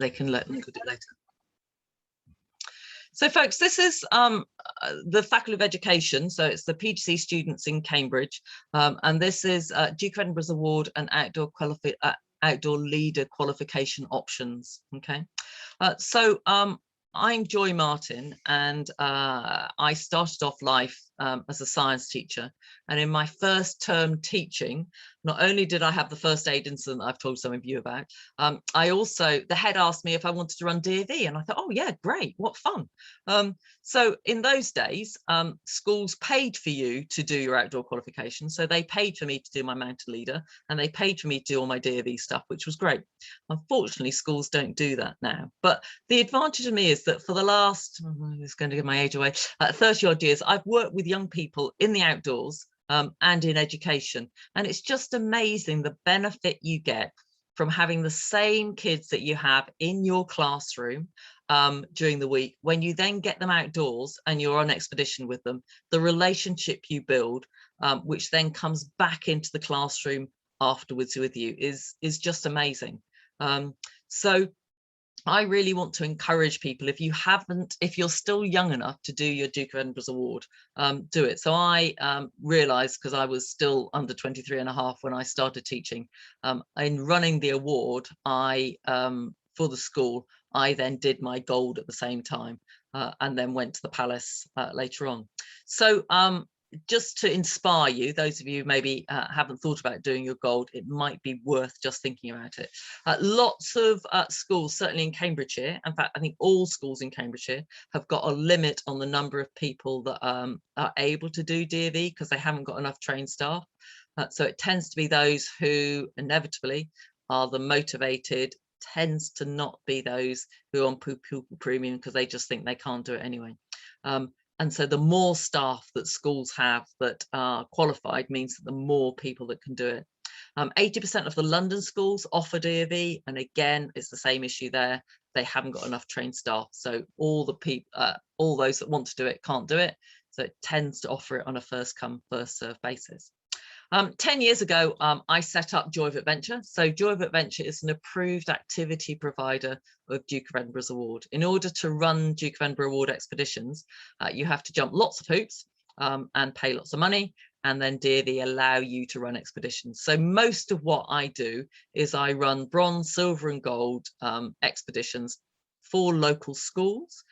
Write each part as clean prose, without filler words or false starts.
they can look at it later. So folks, this is the Faculty of Education. So it's the PGCE students in Cambridge. And this is Duke of Edinburgh's award and outdoor leader qualification options. Okay. I'm Joy Martin, and I started off life as a science teacher. And in my first term teaching, not only did I have the first aid incident I've told some of you about, the head asked me if I wanted to run DofE, and I thought, oh yeah, great, what fun. So in those days, schools paid for you to do your outdoor qualification. So they paid for me to do my mountain leader, and they paid for me to do all my DofE stuff, which was great. Unfortunately, schools don't do that now. But the advantage of me is that for the last, it's going to give my age away, 30 odd years, I've worked with young people in the outdoors and in education. And it's just amazing the benefit you get from having the same kids that you have in your classroom during the week. When you then get them outdoors and you're on expedition with them, the relationship you build, which then comes back into the classroom afterwards with you, is just amazing. So I really want to encourage people, if you're still young enough to do your Duke of Edinburgh's award, do it. So I realized, because I was still under 23 and a half when I started teaching, in running the award, for the school, I then did my gold at the same time, and then went to the palace later on. So just to inspire you, those of you maybe haven't thought about doing your gold, it might be worth just thinking about it. Lots of schools, certainly in Cambridgeshire, in fact, I think all schools in Cambridgeshire have got a limit on the number of people that are able to do DofE, because they haven't got enough trained staff. So it tends to be those who inevitably are the motivated, tends to not be those who are on pupil premium because they just think they can't do it anyway. And so the more staff that schools have that are qualified means that the more people that can do it. 80% of the London schools offer DofE, and again, it's the same issue there. They haven't got enough trained staff. So all those that want to do it can't do it. So it tends to offer it on a first come, first serve basis. 10 years ago, I set up JoyofAdventure. So JoyofAdventure is an approved activity provider of Duke of Edinburgh's award. In order to run Duke of Edinburgh award expeditions, you have to jump lots of hoops and pay lots of money, and then DofE allow you to run expeditions. So most of what I do is I run bronze, silver and gold expeditions for local schools.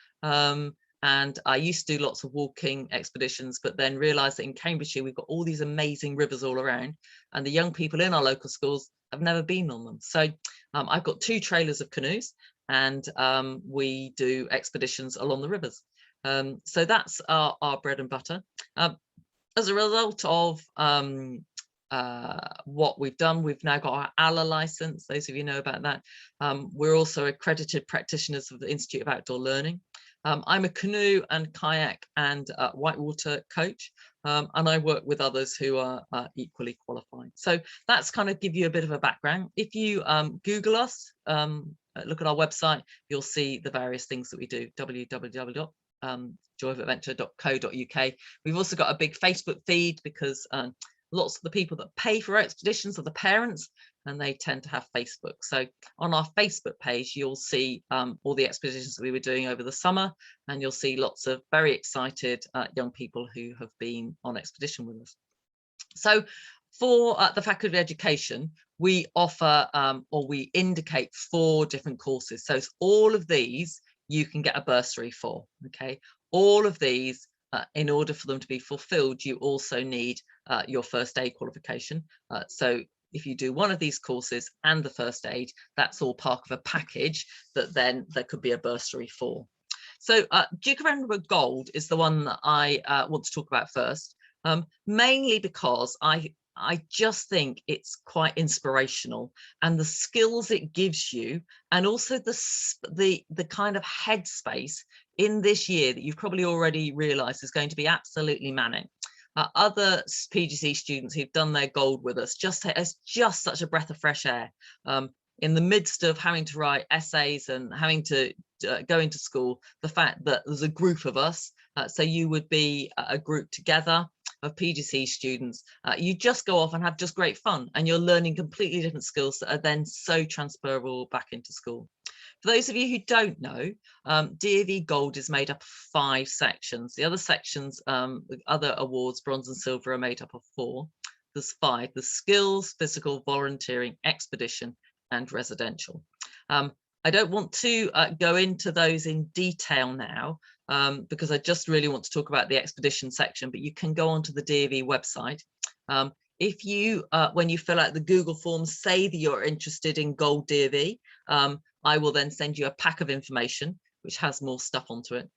And I used to do lots of walking expeditions, but then realized that in Cambridgeshire, we've got all these amazing rivers all around, and the young people in our local schools have never been on them. So I've got 2 trailers of canoes, and we do expeditions along the rivers. So that's our bread and butter. As a result of what we've done, we've now got our ALA license. Those of you know about that. We're also accredited practitioners of the Institute of Outdoor Learning. I'm a canoe and kayak and whitewater coach, and I work with others who are equally qualified. So that's kind of give you a bit of a background. If you Google us, look at our website, you'll see the various things that we do, www.joyofadventure.co.uk. We've also got a big Facebook feed, because lots of the people that pay for expeditions are the parents, and they tend to have Facebook. So on our Facebook page, you'll see all the expeditions that we were doing over the summer, and you'll see lots of very excited young people who have been on expedition with us. So for the Faculty of Education, we offer or we indicate 4 different courses. So all of these you can get a bursary for, okay? All of these, in order for them to be fulfilled, you also need your first aid qualification. So if you do one of these courses and the first aid, that's all part of a package that then there could be a bursary for. So Duke of Edinburgh Gold is the one that I want to talk about first, mainly because I just think it's quite inspirational, and the skills it gives you, and also the kind of headspace in this year that you've probably already realized is going to be absolutely manic. Other PGCE students who've done their gold with us, it's just such a breath of fresh air. In the midst of having to write essays and having to go into school, the fact that there's a group of us, so you would be a group together of PGCE students, you just go off and have just great fun, and you're learning completely different skills that are then so transferable back into school. For those of you who don't know, DofE Gold is made up of 5 sections. The other sections, with other awards, bronze and silver, are made up of 4. There's 5: the skills, physical, volunteering, expedition, and residential. I don't want to go into those in detail now, because I just really want to talk about the expedition section, but you can go onto the DofE website. If you, when you fill out the Google forms, say that you're interested in Gold DofE, I will then send you a pack of information which has more stuff onto it.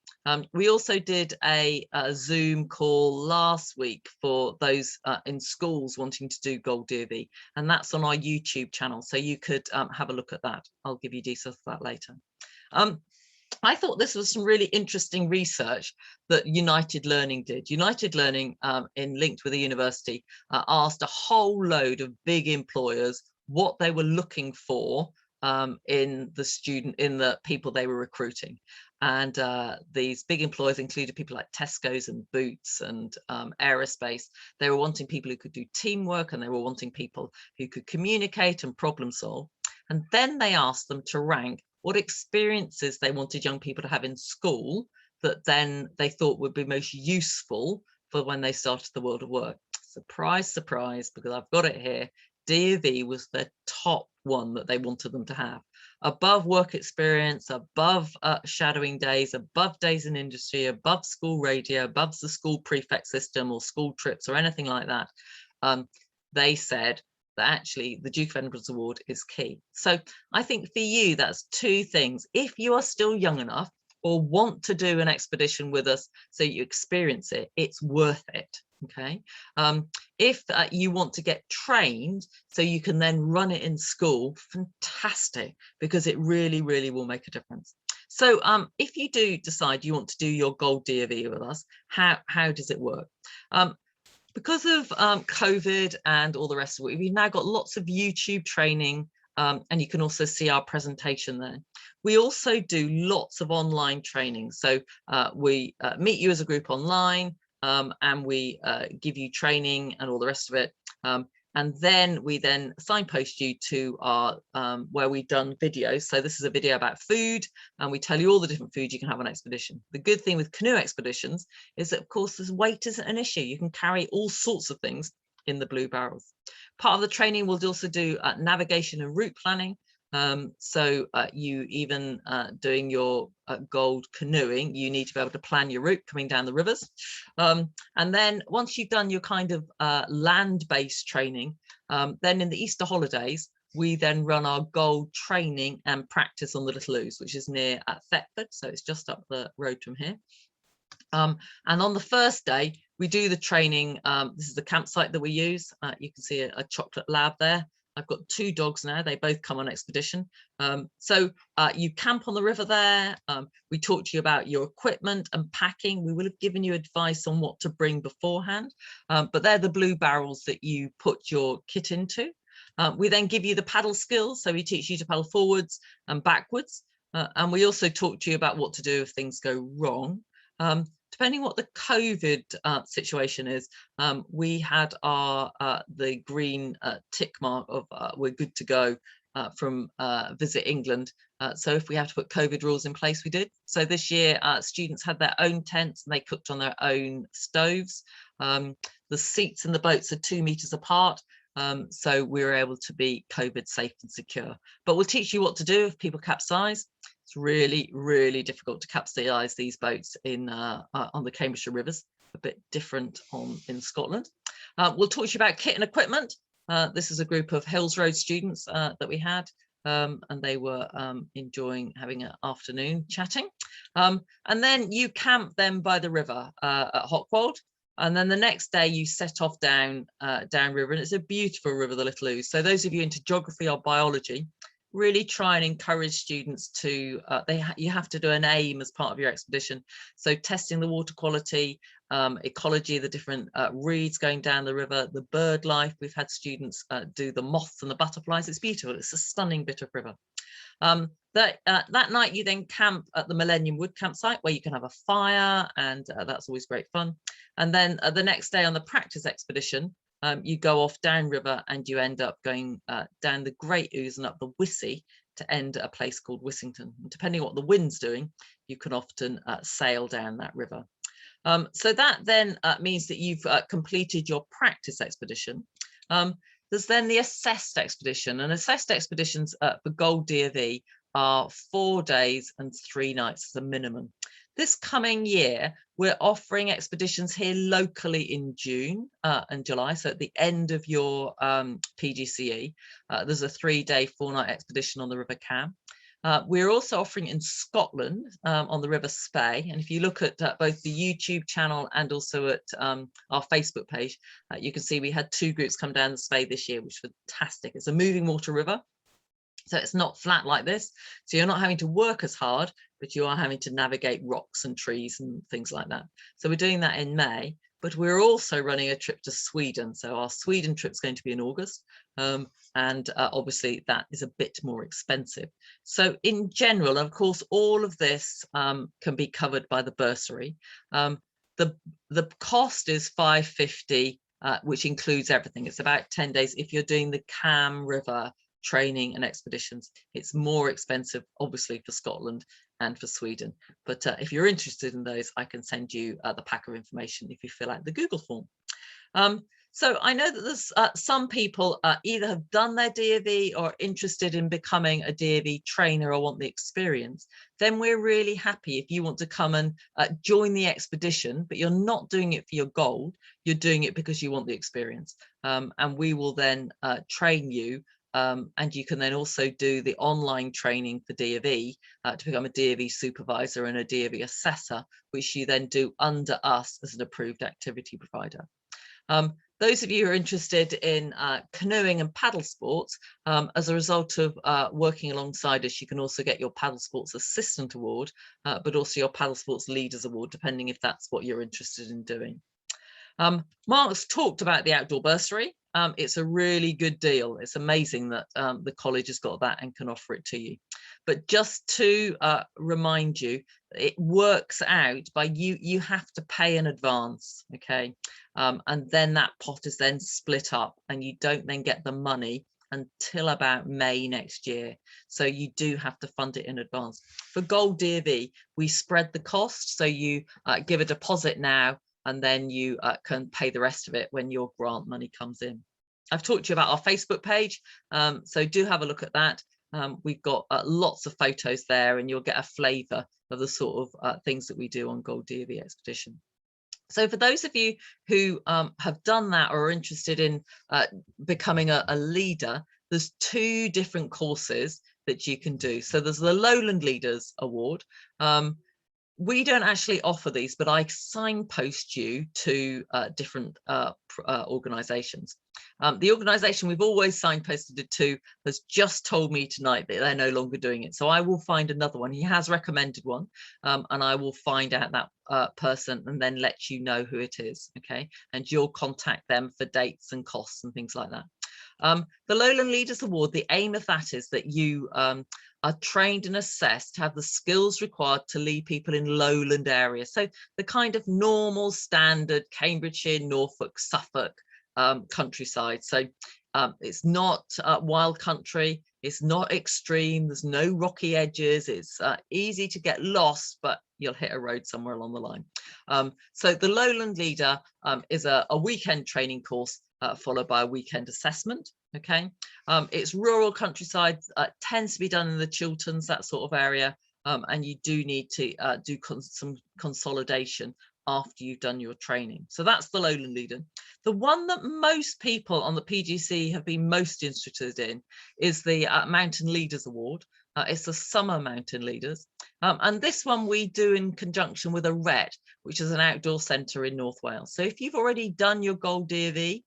We also did a Zoom call last week for those in schools wanting to do Gold DofE, and that's on our YouTube channel, so you could have a look at that. I'll give you details of that later. I thought this was some really interesting research that United Learning did. United Learning, linked with a university, asked a whole load of big employers what they were looking for in the people they were recruiting. And these big employers included people like Tesco's and Boots and aerospace. They were wanting people who could do teamwork, and they were wanting people who could communicate and problem solve. And then they asked them to rank what experiences they wanted young people to have in school that then they thought would be most useful for when they started the world of work. Surprise, surprise, because I've got it here. DofE was the top one that they wanted them to have, above work experience, above shadowing days, above days in industry, above school radio, above the school prefect system or school trips or anything like that. They said that actually the Duke of Edinburgh's award is key. So I think for you, that's 2 things. If you are still young enough or want to do an expedition with us so you experience it, it's worth it. Okay. If you want to get trained so you can then run it in school, fantastic, because it really, really will make a difference. So if you do decide you want to do your Gold DofE with us, how does it work? Because of COVID and all the rest of it, we've now got lots of YouTube training, and you can also see our presentation there. We also do lots of online training. So we meet you as a group online, and we give you training and all the rest of it. And then we then signpost you to our where we've done videos. So this is a video about food, and we tell you all the different foods you can have on expedition. The good thing with canoe expeditions is that, of course, weight isn't an issue. You can carry all sorts of things in the blue barrels. Part of the training we'll also do navigation and route planning. So you even doing your gold canoeing, you need to be able to plan your route coming down the rivers. And then once you've done your kind of land-based training, then in the Easter holidays, we then run our gold training and practice on the Little Ouse, which is near Thetford. So it's just up the road from here. And on the first day, we do the training. This is the campsite that we use. You can see a chocolate lab there. I've got 2 dogs now. They both come on expedition. So you camp on the river there. We talk to you about your equipment and packing. We will have given you advice on what to bring beforehand, but they're the blue barrels that you put your kit into. We then give you the paddle skills. So we teach you to paddle forwards and backwards. And we also talk to you about what to do if things go wrong. Depending what the COVID situation is, we had our the green tick mark of we're good to go from Visit England. So if we have to put COVID rules in place, we did. So this year, students had their own tents and they cooked on their own stoves. The seats in the boats are 2 meters apart. So we were able to be COVID safe and secure. But we'll teach you what to do if people capsize. It's really, really difficult to capsize these boats in on the Cambridgeshire rivers, a bit different in Scotland. We'll talk to you about kit and equipment. This is a group of Hills Road students that we had, and they were enjoying having an afternoon chatting. And then you camp them by the river at Hockwold. And then the next day you set off down river, and it's a beautiful river, the Little Ouse. So those of you into geography or biology, really try and encourage students to, you have to do an aim as part of your expedition. So testing the water quality, ecology, the different reeds going down the river, the bird life. We've had students do the moths and the butterflies. It's beautiful. It's a stunning bit of river. That night you then camp at the Millennium Wood campsite where you can have a fire, and that's always great fun. And then the next day on the practice expedition, you go off downriver and you end up going down the Great Ouse and up the Wissey to end at a place called Wissington. And depending on what the wind's doing, you can often sail down that river. So that then means that you've completed your practice expedition. There's then the assessed expedition, and assessed expeditions for Gold DofE are 4 days and 3 nights as a minimum. This coming year, we're offering expeditions here locally in June and July. So at the end of your PGCE, there's a 3-day, 4-night expedition on the River Cam. We're also offering in Scotland on the River Spey. And if you look at both the YouTube channel and also at our Facebook page, you can see we had 2 groups come down the Spey this year, which was fantastic. It's a moving water river. So it's not flat like this. So you're not having to work as hard, but you are having to navigate rocks and trees and things like that. So we're doing that in May, but we're also running a trip to Sweden. So our Sweden trip is going to be in August. And obviously that is a bit more expensive. So in general, of course, all of this can be covered by the bursary. The cost is $550, which includes everything. It's about 10 days. If you're doing the Cam River training and expeditions, it's more expensive, obviously, for Scotland and for Sweden. But if you're interested in those, I can send you the pack of information if you fill out the Google form. So I know that there's some people either have done their DofE or are interested in becoming a DofE trainer or want the experience. Then we're really happy if you want to come and join the expedition, but you're not doing it for your gold, you're doing it because you want the experience. And we will then train you. And you can then also do the online training for DofE to become a DofE supervisor and a DofE assessor, which you then do under us as an approved activity provider. Those of you who are interested in canoeing and paddle sports, as a result of working alongside us, you can also get your Paddle Sports Assistant Award, but also your Paddle Sports Leaders Award, depending if that's what you're interested in doing. Mark's talked about the Outdoor Bursary. It's a really good deal. It's amazing that the college has got that and can offer it to you. But just to remind you, it works out by you have to pay in advance, okay? And then that pot is then split up and you don't then get the money until about May next year. So you do have to fund it in advance. For Gold DofE, we spread the cost. So you give a deposit now, and then you can pay the rest of it when your grant money comes in. I've talked to you about our Facebook page, so do have a look at that. We've got lots of photos there, and you'll get a flavour of the sort of things that we do on Gold DofE Expedition. So for those of you who have done that or are interested in becoming a leader, there's 2 different courses that you can do. So there's the Lowland Leaders Award. We don't actually offer these, but I signpost you to different organisations. The organisation we've always signposted it to has just told me tonight that they're no longer doing it. So I will find another one. He has recommended one, and I will find out that person and then let you know who it is, okay? And you'll contact them for dates and costs and things like that. The Lowland Leaders Award, the aim of that is that you are trained and assessed to have the skills required to lead people in lowland areas. So the kind of normal, standard Cambridgeshire, Norfolk, Suffolk countryside. So it's not wild country, it's not extreme, there's no rocky edges, it's easy to get lost, but you'll hit a road somewhere along the line. So the Lowland Leader is a weekend training course followed by a weekend assessment. Okay, it's rural countryside, tends to be done in the Chilterns, that sort of area, and you do need to do some consolidation after you've done your training. So that's the Lowland Leader. The one that most people on the PGC have been most interested in is the Mountain Leaders Award. It's the Summer Mountain Leaders. And this one we do in conjunction with a RET, which is an outdoor centre in North Wales. So if you've already done your Gold DofE,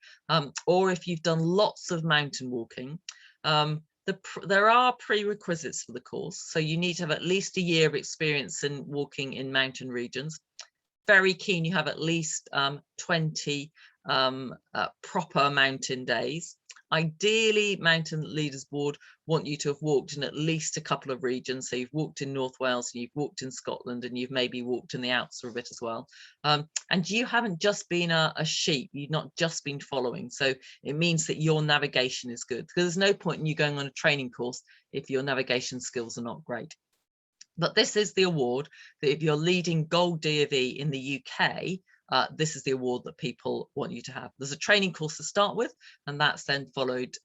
or if you've done lots of mountain walking, there are prerequisites for the course. So you need to have at least a year of experience in walking in mountain regions. Very keen you have at least 20 proper mountain days. Ideally, Mountain Leaders Board want you to have walked in at least a couple of regions. So you've walked in North Wales, and you've walked in Scotland, and you've maybe walked in the Alps for a bit as well. And you haven't just been a sheep, you've not just been following. So it means that your navigation is good, because there's no point in you going on a training course if your navigation skills are not great. But this is the award that if you're leading Gold DofE in the UK, this is the award that people want you to have. There's a training course to start with, and that's then followed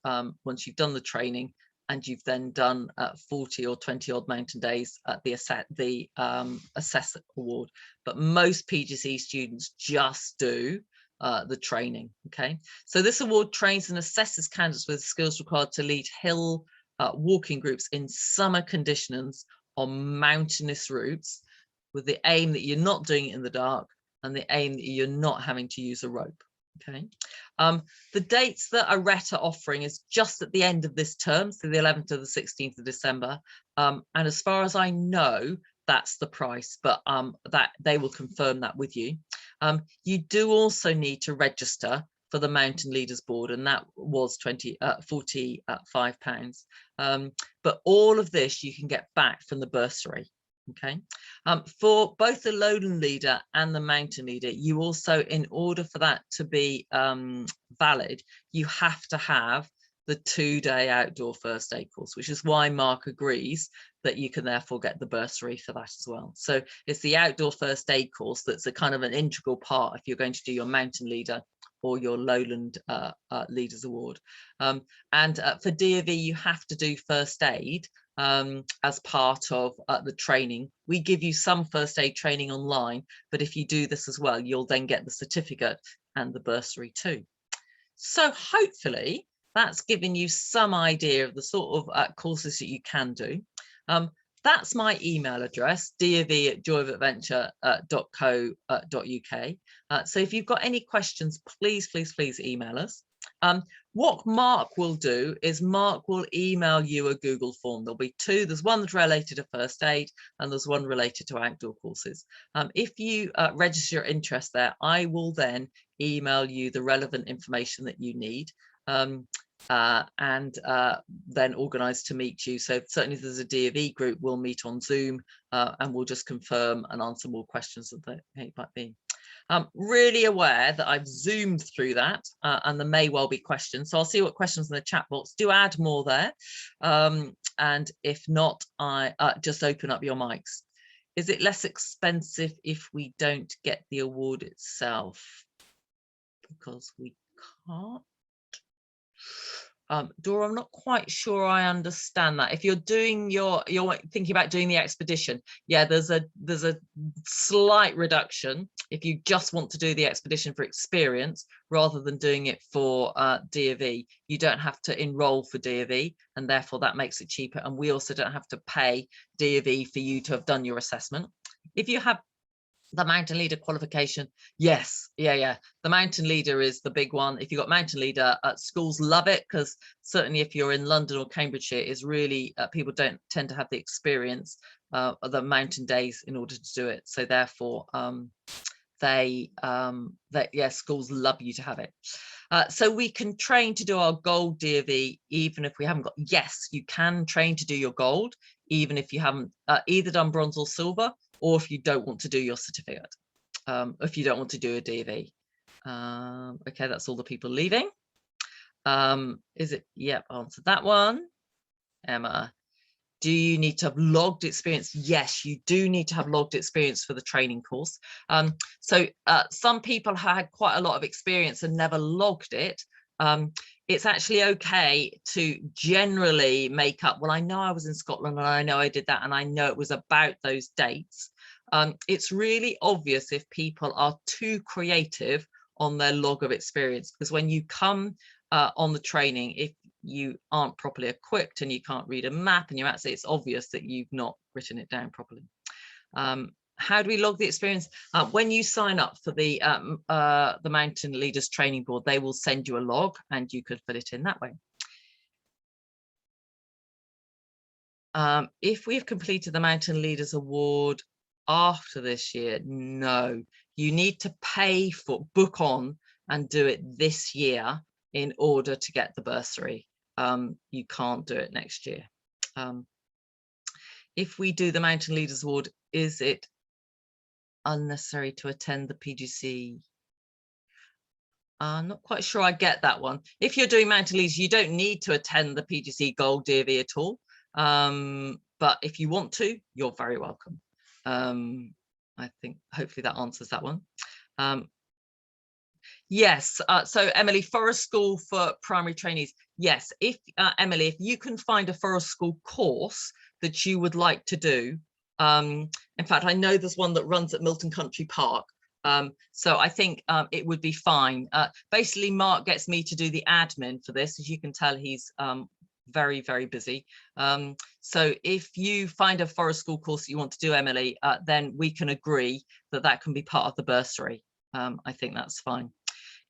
once you've done the training and you've then done 40 or 20 odd mountain days at the Assess Award. But most PGCE students just do the training. Okay, so this award trains and assesses candidates with skills required to lead hill walking groups in summer conditions on mountainous routes, with the aim that you're not doing it in the dark and the aim that you're not having to use a rope. Okay, the dates that ARETA are offering is just at the end of this term, so the 11th to the 16th of December, and as far as I know, that's the price, but that they will confirm that with you. You do also need to register for the Mountain Leaders Board, and that was £45. But all of this you can get back from the bursary. Okay, for both the Lowland Leader and the Mountain Leader, you also, in order for that to be valid, you have to have the 2-day outdoor first aid course, which is why Mark agrees that you can therefore get the bursary for that as well. So it's the outdoor first aid course that's a kind of an integral part if you're going to do your Mountain Leader or your Lowland Leaders Award. And for DofE, you have to do first aid as part of the training. We give you some first aid training online, but if you do this as well, you'll then get the certificate and the bursary too. So hopefully that's given you some idea of the sort of courses that you can do. That's my email address, dofe@joyofadventure.co.uk. So if you've got any questions, please email us. What Mark will do is Mark will email you a Google form. There'll be two. There's one that's related to first aid and there's one related to outdoor courses. If you register your interest there, I will then email you the relevant information that you need. And then organise to meet you. So certainly if there's a DofE group, we'll meet on Zoom and we'll just confirm and answer more questions that there might be. I'm really aware that I've zoomed through that and there may well be questions. So I'll see what questions in the chat box. Do add more there. And if not, I just open up your mics. Is it less expensive if we don't get the award itself? Because we can't. Dora, I'm not quite sure I understand that. If you're doing you're thinking about doing the expedition, yeah, there's a slight reduction if you just want to do the expedition for experience rather than doing it for DofE. You don't have to enroll for DofE, and therefore that makes it cheaper. And we also don't have to pay DofE for you to have done your assessment. If you have the Mountain Leader qualification, yes, the Mountain Leader is the big one. If you've got Mountain Leader, schools love it, because certainly if you're in London or Cambridgeshire, is really people don't tend to have the experience of the mountain days in order to do it. So therefore schools love you to have it. So we can train to do our gold DofE even if we haven't got, yes, you can train to do your gold even if you haven't either done bronze or silver, or if you don't want to do your certificate, if you don't want to do a DofE. Okay, that's all the people leaving. Is it? Yep, answered that one. Emma, do you need to have logged experience? Yes, you do need to have logged experience for the training course. So some people had quite a lot of experience and never logged it. It's actually okay to generally make up, well, I know I was in Scotland and I know I did that and I know it was about those dates. It's really obvious if people are too creative on their log of experience, because when you come on the training, if you aren't properly equipped and you can't read a map and you're actually, it's obvious that you've not written it down properly. How do we log the experience? When you sign up for the Mountain Leaders Training Board, they will send you a log and you could fill it in that way. If we've completed the Mountain Leaders Award after this year, no, you need to pay for, book on and do it this year in order to get the bursary. You can't do it next year. If we do the Mountain Leaders Award, is it unnecessary to attend the PGCE? I'm not quite sure I get that one. If you're doing Mountain Leaders, you don't need to attend the PGCE Gold DofE at all. But if you want to, you're very welcome. I think hopefully that answers that one. Yes, so Emily, Forest School for primary trainees. Yes, if Emily, if you can find a Forest School course that you would like to do, in fact, I know there's one that runs at Milton Country Park. So I think it would be fine. Basically, Mark gets me to do the admin for this. As you can tell, he's very, very busy. So if you find a Forest School course that you want to do, Emily, then we can agree that that can be part of the bursary. I think that's fine.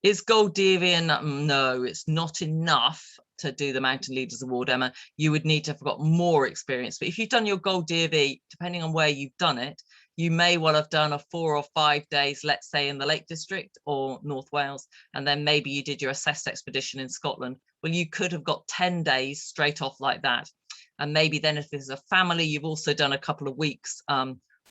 Is Gold DofE enough? No, it's not enough to do the Mountain Leaders Award, Emma. You would need to have got more experience. But if you've done your Gold DofE, depending on where you've done it, you may well have done a 4 or 5 days, let's say in the Lake District or North Wales, and then maybe you did your assessed expedition in Scotland. Well, you could have got 10 days straight off like that. And maybe then if there's a family, you've also done a couple of weeks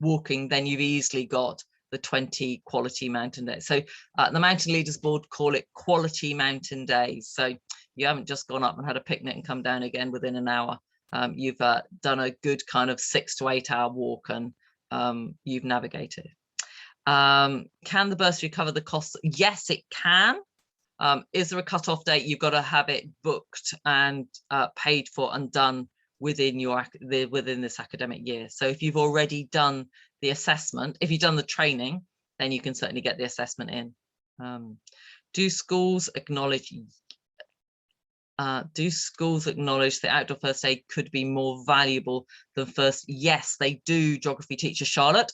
walking, then you've easily got the 20 quality mountain days. So the Mountain Leaders Board call it quality mountain days. So you haven't just gone up and had a picnic and come down again within an hour. You've done a good kind of 6 to 8 hour walk and you've navigated. Can the bursary cover the costs? Yes, it can. Is there a cut-off date? You've got to have it booked and paid for and done within your within this academic year. So if you've already done the assessment, if you've done the training, then you can certainly get the assessment in. Do schools acknowledge the outdoor first aid could be more valuable than first? Yes, they do, geography teacher Charlotte,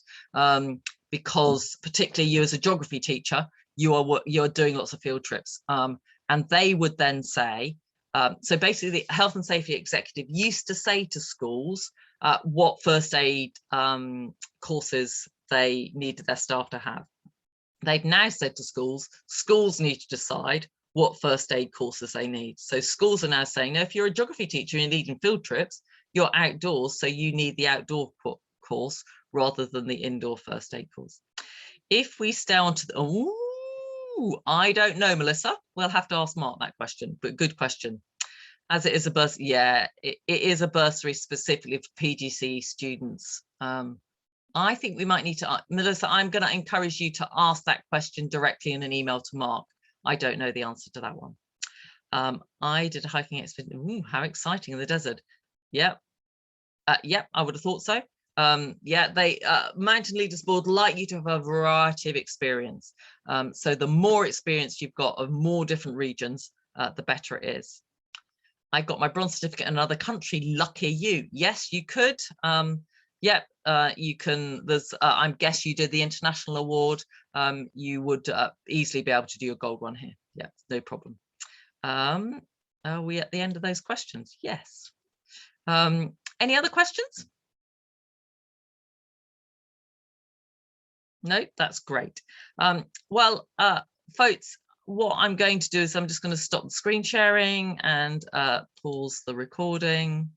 because particularly you as a geography teacher, you're doing lots of field trips, and they would then say, so basically the health and safety executive used to say to schools what first aid courses they needed their staff to have. They've now said to schools need to decide what first aid courses they need. So schools are now saying, no, if you're a geography teacher and you're leading field trips, you're outdoors, so you need the outdoor course rather than the indoor first aid course. If we stay on to the, I don't know, Melissa. We'll have to ask Mark that question, but good question. As it is a bursary, yeah, it is a bursary specifically for PGCE students. I think we might need to, Melissa, I'm going to encourage you to ask that question directly in an email to Mark. I don't know the answer to that one. I did a hiking expedition. Ooh, how exciting in the desert. Yep. Yep, I would have thought so. Yeah, they Mountain Leaders Board like you to have a variety of experience. So the more experience you've got of more different regions, the better it is. I got my bronze certificate in another country. Lucky you. Yes, you could. Yep, you can. There's. I guess you did the international award. You would easily be able to do a gold one here. Yeah, no problem. Are we at the end of those questions? Yes. Any other questions? No, that's great. Well, folks, what I'm going to do is I'm just going to stop the screen sharing and pause the recording.